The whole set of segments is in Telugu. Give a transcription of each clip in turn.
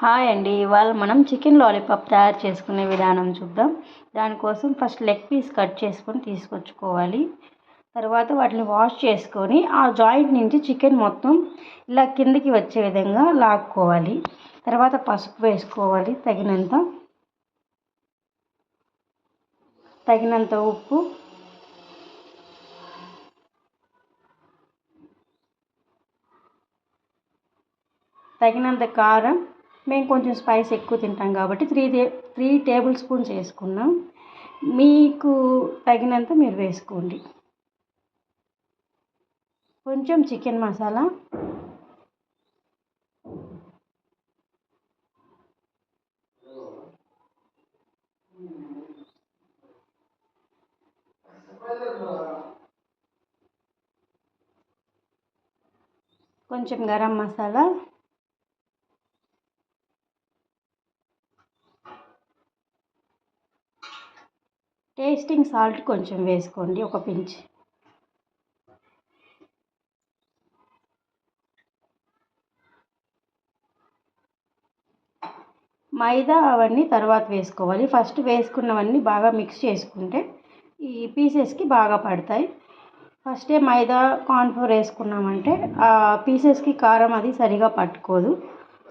హాయ్ అండి. ఇవాళ మనం చికెన్ లాలీపాప్ తయారు చేసుకునే విధానం చూద్దాం. దానికోసం ఫస్ట్ లెగ్ పీస్ కట్ చేసుకొని తీసుకొచ్చుకోవాలి. తర్వాత వాటిని వాష్ చేసుకొని ఆ జాయింట్ నుంచి చికెన్ మొత్తం ఇలా కిందికి వచ్చే విధంగా లాక్కోవాలి. తర్వాత పసుపు వేసుకోవాలి, తగినంత ఉప్పు, తగినంత కారం. మేము కొంచెం స్పైస్ ఎక్కువ తింటాం కాబట్టి 3 టేబుల్ స్పూన్స్ వేసుకున్నాం. మీకు తగినంత మీరు వేసుకోండి. కొంచెం చికెన్ మసాలా, కొంచెం గరం మసాలా, టేస్టింగ్ సాల్ట్ కొంచెం వేసుకోండి, ఒక పించ్. మైదా అవన్నీ తర్వాత వేసుకోవాలి. ఫస్ట్ వేసుకున్నవన్నీ బాగా మిక్స్ చేసుకుంటే ఈ పీసెస్కి బాగా పడతాయి. ఫస్టే మైదా కార్న్ఫ్లోర్ వేసుకున్నామంటే ఆ పీసెస్కి కారం అది సరిగా పట్టుకోదు.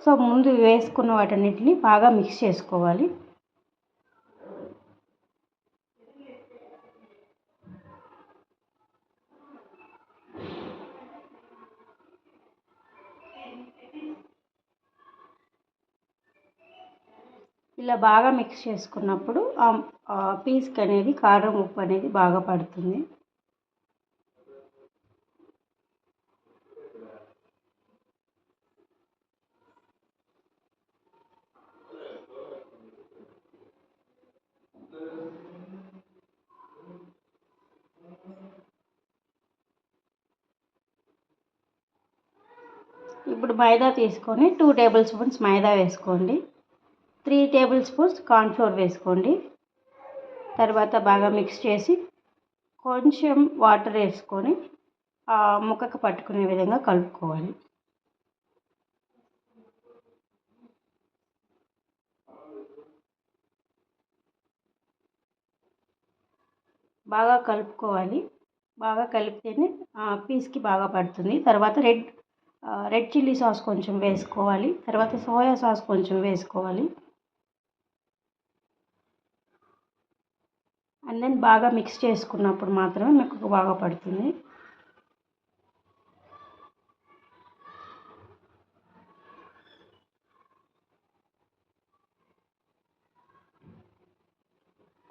సో ముందు వేసుకున్న వాటన్నిటిని బాగా మిక్స్ చేసుకోవాలి. ఇలా బాగా మిక్స్ చేసుకున్నప్పుడు ఆ పీస్కి అనేది కారం ఉప్పు అనేది బాగా పడుతుంది. ఇప్పుడు మైదా తీసుకొని 2 టేబుల్ స్పూన్స్ మైదా వేసుకోండి. 3 టేబుల్ స్పూన్స్ కార్న్ఫ్లోర్ వేసుకోండి. తర్వాత బాగా మిక్స్ చేసి కొంచెం వాటర్ వేసుకొని ముక్కకు పట్టుకునే విధంగా కలుపుకోవాలి. బాగా కలుపుకోవాలి. బాగా కలిపితేనే పీస్కి బాగా పడుతుంది. తర్వాత రెడ్ చిల్లీ సాస్ కొంచెం వేసుకోవాలి. తర్వాత సోయా సాస్ కొంచెం వేసుకోవాలి. అండ్ దెన్ బాగా మిక్స్ చేసుకున్నప్పుడు మాత్రమే మీకు బాగా పడుతుంది.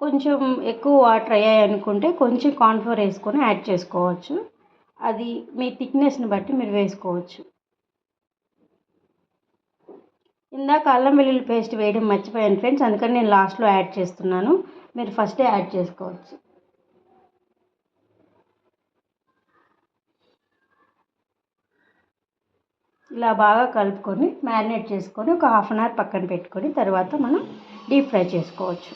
కొంచెం ఎక్కువ వాటర్ అయ్యాయి అనుకుంటే కొంచెం కార్న్ఫ్లోర్ వేసుకొని యాడ్ చేసుకోవచ్చు. అది మీ థిక్నెస్ని బట్టి మీరు వేసుకోవచ్చు. ఇందాక అల్లం వెల్లుల్లి పేస్ట్ వేయడం మర్చిపోయాను ఫ్రెండ్స్, అందుకని నేను లాస్ట్లో యాడ్ చేస్తున్నాను. మీరు ఫస్టే యాడ్ చేసుకోవచ్చు. ఇలా బాగా కలుపుకొని మ్యారినేట్ చేసుకొని ఒక 1/2 అవర్ పక్కన పెట్టుకొని తర్వాత మనం డీప్ ఫ్రై చేసుకోవచ్చు.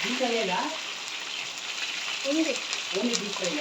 Deep fry